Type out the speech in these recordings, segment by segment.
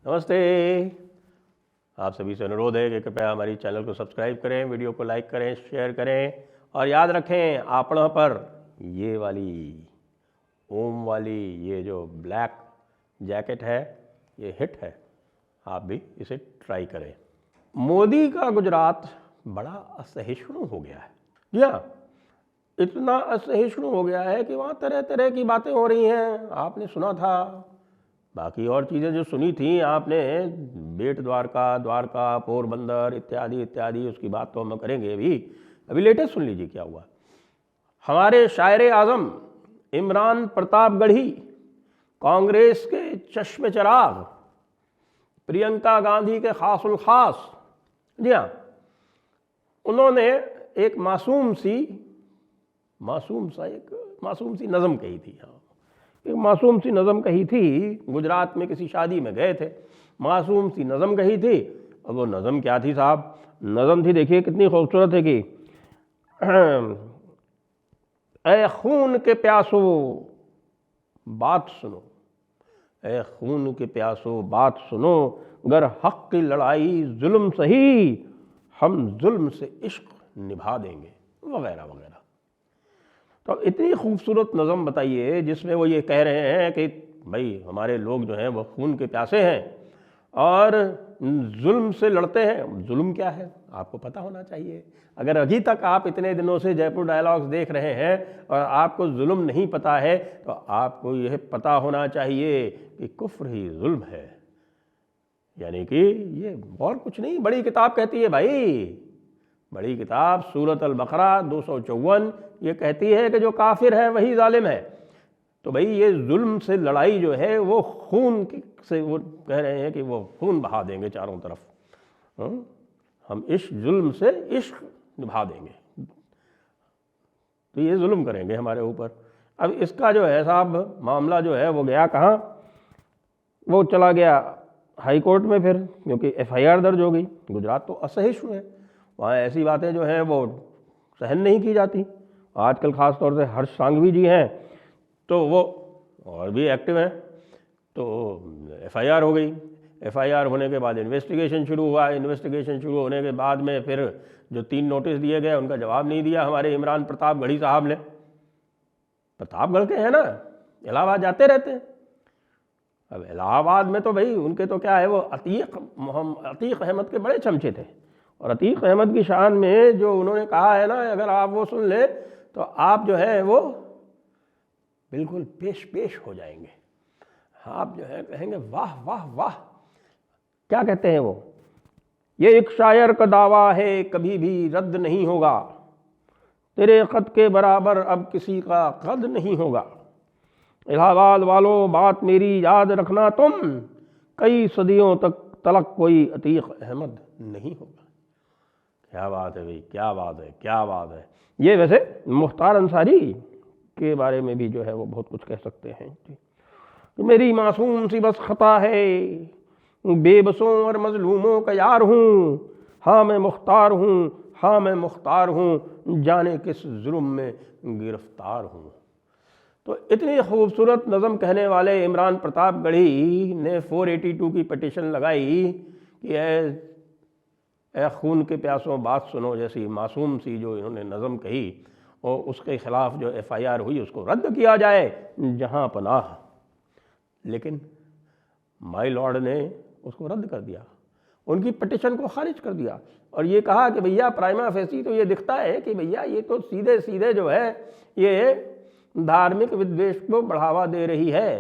नमस्ते। आप सभी से अनुरोध है कि कृपया हमारी चैनल को सब्सक्राइब करें, वीडियो को लाइक करें, शेयर करें और याद रखें आपड़ा पर ये वाली ओम वाली ये जो ब्लैक जैकेट है ये हिट है, आप भी इसे ट्राई करें। मोदी का गुजरात बड़ा असहिष्णु हो गया है। जी हाँ, इतना असहिष्णु हो गया है कि वहाँ तरह तरह की बातें हो रही हैं। आपने सुना था, बाकी और चीज़ें जो सुनी थी आपने, बेट द्वारका, द्वारका, पोरबंदर इत्यादि इत्यादि, उसकी बात तो हम करेंगे। अभी लेटेस्ट सुन लीजिए क्या हुआ। हमारे शायर आज़म इमरान प्रतापगढ़ी, कांग्रेस के चश्मे चराग, प्रियंका गांधी के खासुल खास, जी हाँ, उन्होंने एक मासूम सी नज़म कही थी। हाँ, एक मासूम सी नज़म कही थी। गुजरात में किसी शादी में गए थे, मासूम सी नज़म कही थी। और वो नज़म क्या थी साहब? नज़म थी, देखिए कितनी खूबसूरत है कि ऐ खून के प्यासो बात सुनो, ऐ खून के प्यासो बात सुनो, गर हक की लड़ाई जुल्म सही, हम जुल्म से इश्क निभा देंगे, वगैरह वगैरह। तो इतनी खूबसूरत नज़म बताइए जिसमें वो ये कह रहे हैं कि भाई हमारे लोग जो हैं वो खून के प्यासे हैं और जुल्म से लड़ते हैं। जुल्म क्या है आपको पता होना चाहिए। अगर अभी तक आप इतने दिनों से जयपुर डायलॉग्स देख रहे हैं और आपको जुल्म नहीं पता है, तो आपको यह पता होना चाहिए कि कुफ्र ही जुल्म है। यानी कि ये और कुछ नहीं, बड़ी किताब कहती है भाई, बड़ी किताब सूरत अल-बकरा 254 ये कहती है कि जो काफिर है वही जालिम है। तो भाई ये जुल्म से लड़ाई जो है वो खून से, वो कह रहे हैं कि वो खून बहा देंगे चारों तरफ। हम इस जुल्म से इश्क निभा देंगे, तो ये जुल्म करेंगे हमारे ऊपर। अब इसका जो है साहब मामला जो है वो गया कहाँ? वो चला गया हाई कोर्ट में फिर, क्योंकि FIR दर्ज हो गई। गुजरात तो असहिष्णु है, वहाँ ऐसी बातें जो हैं वो सहन नहीं की जाती। आजकल ख़ास तौर से हर्ष सांघवी जी हैं तो वो और भी एक्टिव हैं, तो FIR हो गई। FIR होने के बाद इन्वेस्टिगेशन शुरू हुआ। इन्वेस्टिगेशन शुरू होने के बाद में फिर जो 3 नोटिस दिए गए उनका जवाब नहीं दिया हमारे इमरान प्रतापगढ़ी साहब ने। प्रतापगढ़ के हैं ना, इलाहाबाद जाते रहते हैं। अब इलाहाबाद में तो भाई उनके तो क्या है, वो अतीक अहमद के बड़े चमचे थे। और अतीक अहमद की शान में जो उन्होंने कहा है ना, अगर आप वो सुन ले तो आप जो है वो बिल्कुल पेश हो जाएंगे। आप जो है कहेंगे वाह वाह वाह। क्या कहते हैं वो? ये एक शायर का दावा है, कभी भी रद्द नहीं होगा, तेरे ख़त के बराबर अब किसी का कद नहीं होगा। इलाहाबाद वालों बात मेरी याद रखना तुम, कई सदियों तलक कोई अतीक अहमद नहीं होगा। क्या बात है भाई, क्या बात है, क्या बात है। ये वैसे मुख्तार अंसारी के बारे में भी जो है वो बहुत कुछ कह सकते हैं कि मेरी मासूम सी बस खता है, बेबसों और मजलूमों का यार हूँ, हाँ मैं मुख्तार हूँ, हाँ मैं मुख्तार हूँ, जाने किस जुल्म में गिरफ्तार हूँ। तो इतनी खूबसूरत नज़म कहने वाले इमरान प्रतापगढ़ी ने 482 की पिटीशन लगाई कि ऐ खून के प्यासों बात सुनो जैसी मासूम सी जो इन्होंने नज़म कही, और उसके ख़िलाफ़ जो FIR हुई उसको रद्द किया जाए जहाँ पनाह। लेकिन माई लॉर्ड ने उसको रद्द कर दिया, उनकी पिटीशन को खारिज कर दिया और ये कहा कि भैया प्राइमा फेसी तो ये दिखता है कि भैया ये तो सीधे सीधे जो है ये धार्मिक विद्वेष को बढ़ावा दे रही है।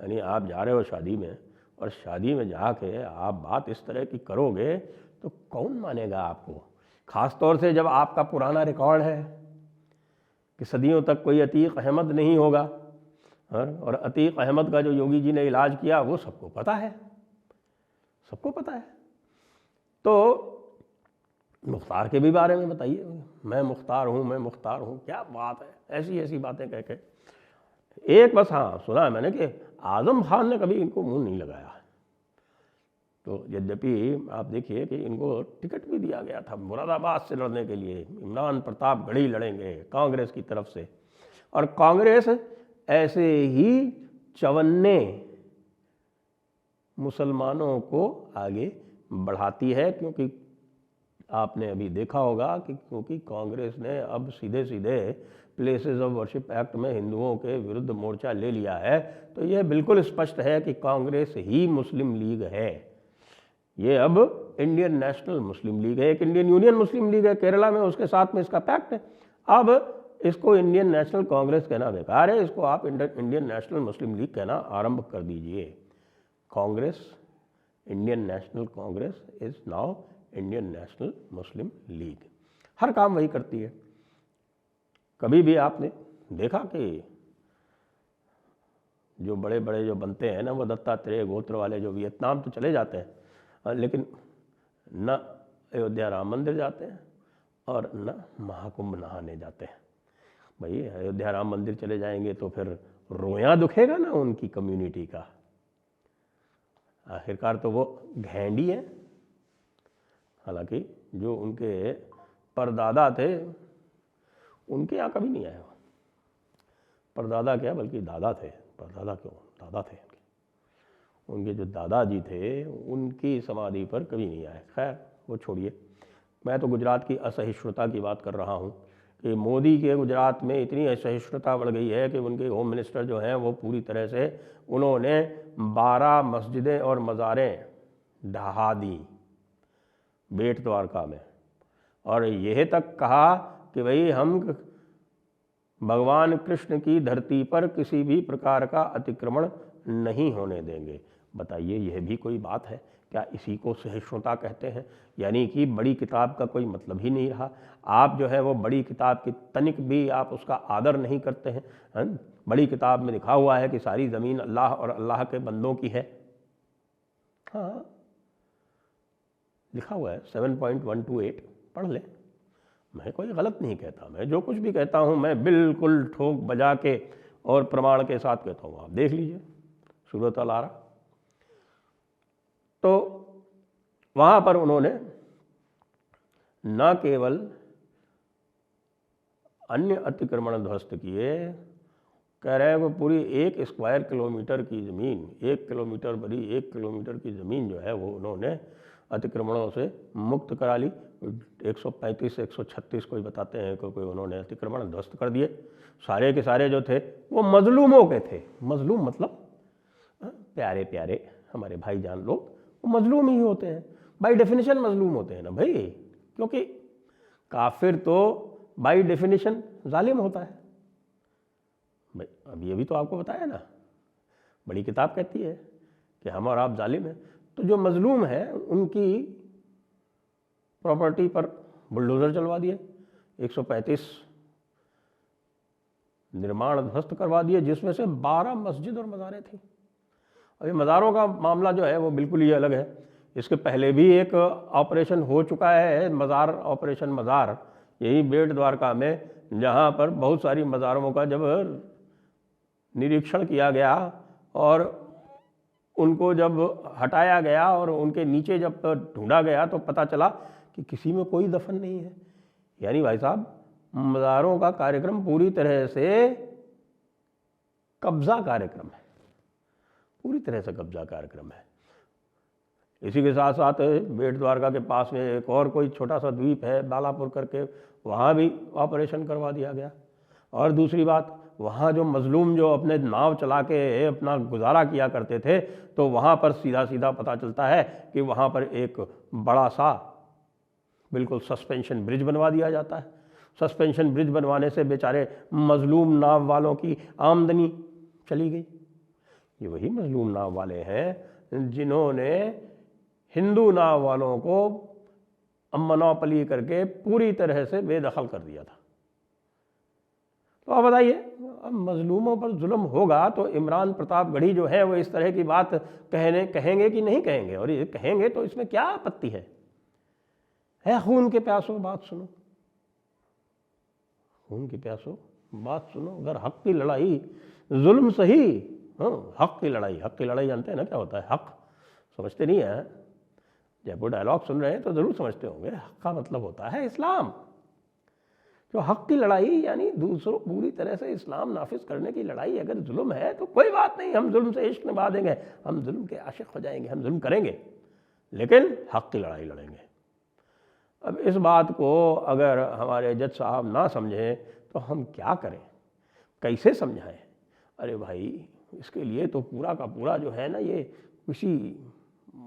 यानी आप जा रहे हो शादी में और शादी में जाके आप बात इस तरह की करोगे तो कौन मानेगा आपको? ख़ास तौर से जब आपका पुराना रिकॉर्ड है कि सदियों तक कोई अतीक अहमद नहीं होगा। और अतीक अहमद का जो योगी जी ने इलाज किया वो सबको पता है, सबको पता है। तो मुख्तार के भी बारे में बताइए, मैं मुख्तार हूँ, मैं मुख्तार हूँ, क्या बात है, ऐसी ऐसी बातें कह के। एक बस हाँ सुना है मैंने कि आज़म खान ने कभी इनको मुंह नहीं लगाया। तो यद्यपि आप देखिए कि इनको टिकट भी दिया गया था मुरादाबाद से लड़ने के लिए, इमरान प्रतापगढ़ी लड़ेंगे कांग्रेस की तरफ से। और कांग्रेस ऐसे ही 54 मुसलमानों को आगे बढ़ाती है, क्योंकि आपने अभी देखा होगा कि क्योंकि कांग्रेस ने अब सीधे सीधे प्लेसेस ऑफ वर्शिप एक्ट में हिंदुओं के विरुद्ध मोर्चा ले लिया है, तो यह बिल्कुल स्पष्ट है कि कांग्रेस ही मुस्लिम लीग है। ये अब इंडियन नेशनल मुस्लिम लीग है, एक इंडियन यूनियन मुस्लिम लीग है केरला में, उसके साथ में इसका पैक्ट है। अब इसको इंडियन नेशनल कांग्रेस कहना बेकार है, इसको आप इंडियन नेशनल मुस्लिम लीग कहना आरंभ कर दीजिए। Congress, Indian National Congress is now Indian National Muslim League. हर काम वही करती है। कभी भी आपने देखा कि जो बड़े बड़े जो बनते हैं ना, वो दत्तात्रेय गोत्र वाले जो वियतनाम तो चले जाते हैं, लेकिन न अयोध्या राम मंदिर जाते हैं और न महाकुंभ नहाने जाते हैं। भाई अयोध्या राम मंदिर चले जाएंगे तो फिर रोया दुखेगा ना उनकी कम्युनिटी का। आखिरकार तो वो घेंडी है। हालांकि जो उनके परदादा थे उनके यहाँ कभी नहीं आया। परदादा क्या, बल्कि दादा थे। परदादा क्यों, दादा थे उनके जो दादाजी थे उनकी समाधि पर कभी नहीं आए। खैर वो छोड़िए, मैं तो गुजरात की असहिष्णुता की बात कर रहा हूँ कि मोदी के गुजरात में इतनी असहिष्णुता बढ़ गई है कि उनके होम मिनिस्टर जो हैं वो पूरी तरह से उन्होंने 12 मस्जिदें और मज़ारें ढहा दी बेट द्वारका में, और यह तक कहा कि भाई हम भगवान कृष्ण की धरती पर किसी भी प्रकार का अतिक्रमण नहीं होने देंगे। बताइए, यह भी कोई बात है क्या? इसी को सहिष्णुता कहते हैं? यानी कि बड़ी किताब का कोई मतलब ही नहीं रहा। आप जो है वो बड़ी किताब की तनिक भी आप उसका आदर नहीं करते हैं। बड़ी किताब में लिखा हुआ है कि सारी ज़मीन अल्लाह और अल्लाह के बंदों की है। हाँ लिखा हुआ है 7.128, पढ़ लें। मैं कोई गलत नहीं कहता, मैं जो कुछ भी कहता हूँ मैं बिल्कुल ठोक बजा के और प्रमाण के साथ कहता हूँ। आप देख लीजिए सूरत अल आरा। तो वहाँ पर उन्होंने न केवल अन्य अतिक्रमण ध्वस्त किए, कह रहे हैं वो पूरी 1 स्क्वायर किलोमीटर की ज़मीन, 1 किलोमीटर बड़ी 1 किलोमीटर की ज़मीन जो है वो उन्होंने अतिक्रमणों से मुक्त करा ली। 135 से 136 कोई बताते हैं कोई उन्होंने अतिक्रमण ध्वस्त कर दिए। सारे के सारे जो थे वो मजलूमों के थे। मजलूम मतलब प्यारे प्यारे हमारे भाईजान लोग, वो मजलूम ही होते हैं, बाय डेफिनेशन मजलूम होते हैं ना भाई, क्योंकि काफिर तो बाय डेफिनेशन जालिम होता है भाई। अब ये भी तो आपको बताया ना, बड़ी किताब कहती है कि हम और आप जालिम हैं। तो जो मजलूम है उनकी प्रॉपर्टी पर बुलडोज़र चलवा दिए, 135 निर्माण ध्वस्त करवा दिए, जिसमें से 12 मस्जिद और मज़ारें थी। अभी मज़ारों का मामला जो है वो बिल्कुल ही अलग है। इसके पहले भी एक ऑपरेशन हो चुका है, मज़ार ऑपरेशन मज़ार, यही बेट द्वारका में, जहाँ पर बहुत सारी मज़ारों का जब निरीक्षण किया गया और उनको जब हटाया गया और उनके नीचे जब ढूंढा गया तो पता चला कि किसी में कोई दफन नहीं है। यानी भाई साहब, मज़ारों का कार्यक्रम पूरी तरह से कब्जा कार्यक्रम है, पूरी तरह से कब्जा कार्यक्रम है। इसी के साथ साथ बेट द्वारका के पास में एक और कोई छोटा सा द्वीप है बालापुर करके, वहाँ भी ऑपरेशन करवा दिया गया। और दूसरी बात, वहाँ जो मजलूम जो अपने नाव चला के अपना गुजारा किया करते थे, तो वहाँ पर सीधा सीधा पता चलता है कि वहाँ पर एक बड़ा सा बिल्कुल सस्पेंशन ब्रिज बनवा दिया जाता है। सस्पेंशन ब्रिज बनवाने से बेचारे मजलूम नाव वालों की आमदनी चली गई। ये वही मजलूम नाव वाले हैं जिन्होंने हिंदू नाव वालों को मोनोपोली करके पूरी तरह से बेदखल कर दिया था। तो आप बताइए, अब मजलूमों पर जुल्म होगा तो इमरान प्रतापगढ़ी जो है वो इस तरह की बात कहेंगे कि नहीं कहेंगे? और ये कहेंगे तो इसमें क्या आपत्ति है? खून के प्यासों बात सुनो, खून के प्यासों बात सुनो। अगर हक की लड़ाई, जुल्म सही, हक की लड़ाई, हक की लड़ाई जानते हैं ना क्या होता है? हक समझते नहीं है? जयपुर डायलॉग सुन रहे हैं तो जरूर समझते होंगे। हक का मतलब होता है इस्लाम। जो हक की लड़ाई यानी दूसरों पूरी तरह से इस्लाम नाफिज करने की लड़ाई, अगर जुल्म है तो कोई बात नहीं, हम जुल्म से इश्क निभा देंगे, हम जुल्म के आशिक हो जाएंगे, हम जुल्म करेंगे, लेकिन हक की लड़ाई लड़ेंगे। अब इस बात को अगर हमारे जज साहब ना समझें तो हम क्या करें, कैसे समझाएं? अरे भाई, इसके लिए तो पूरा का पूरा जो है ना, ये किसी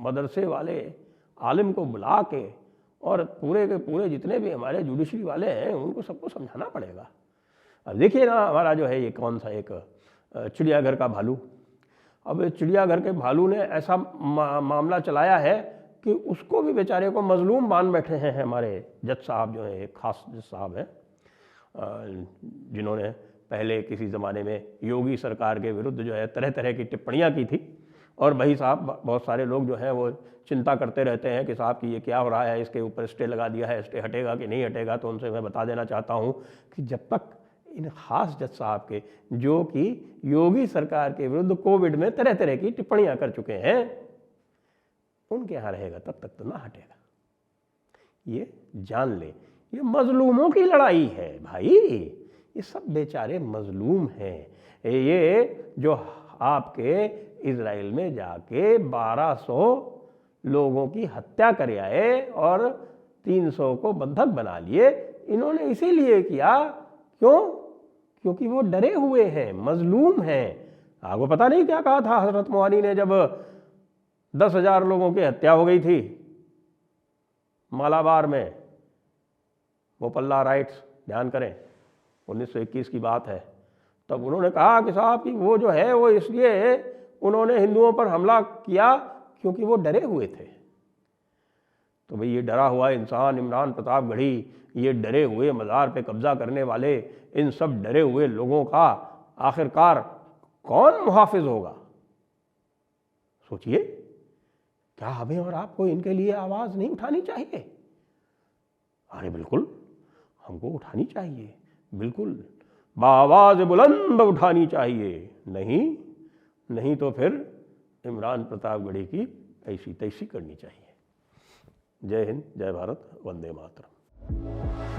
मदरसे वाले आलिम को बुला के और पूरे के पूरे जितने भी हमारे जुडिशरी वाले हैं उनको सबको समझाना पड़ेगा। अब देखिए ना, हमारा जो है ये कौन सा एक चिड़ियाघर का भालू, अब चिड़ियाघर के भालू ने ऐसा मामला चलाया है कि उसको भी बेचारे को मजलूम मान बैठे हैं हमारे जज साहब, जो है एक खास जज साहब हैं जिन्होंने पहले किसी ज़माने में योगी सरकार के विरुद्ध जो है तरह तरह की टिप्पणियां की थी। और भाई साहब, बहुत सारे लोग जो हैं वो चिंता करते रहते हैं कि साहब कि ये क्या हो रहा है, इसके ऊपर स्टे लगा दिया है, स्टे हटेगा कि नहीं हटेगा। तो उनसे मैं बता देना चाहता हूँ कि जब तक इन खास जज साहब के, जो कि योगी सरकार के विरुद्ध कोविड में तरह तरह की टिप्पणियां कर चुके हैं, उनके यहाँ रहेगा तब तक तो ना हटेगा। ये जान ले, ये मजलूमों की लड़ाई है भाई, ये सब बेचारे मजलूम हैं। ये जो आपके इजराइल में जाके 1200 लोगों की हत्या कर आए और 300 को बंधक बना लिए, इन्होंने इसीलिए किया, क्यों? क्योंकि वो डरे हुए हैं, मजलूम हैं। आपको पता नहीं क्या कहा था हजरत मोहानी ने जब 10,000 लोगों की हत्या हो गई थी मालाबार में, मोपल्ला राइट्स, ध्यान करें 1921 की बात है। तब उन्होंने कहा कि साहब कि वो जो है वो इसलिए उन्होंने हिंदुओं पर हमला किया क्योंकि वो डरे हुए थे। तो भाई, ये डरा हुआ इंसान इमरान प्रतापगढ़ी, ये डरे हुए मज़ार पे कब्जा करने वाले, इन सब डरे हुए लोगों का आखिरकार कौन मुहाफिज होगा? सोचिए, क्या हमें और आपको इनके लिए आवाज़ नहीं उठानी चाहिए? अरे बिल्कुल, हमको उठानी चाहिए, बिल्कुल बाआवाज़ बुलंद उठानी चाहिए। नहीं तो फिर इमरान प्रतापगढ़ी की ऐसी तैसी करनी चाहिए। जय हिंद, जय भारत, वंदे मातरम।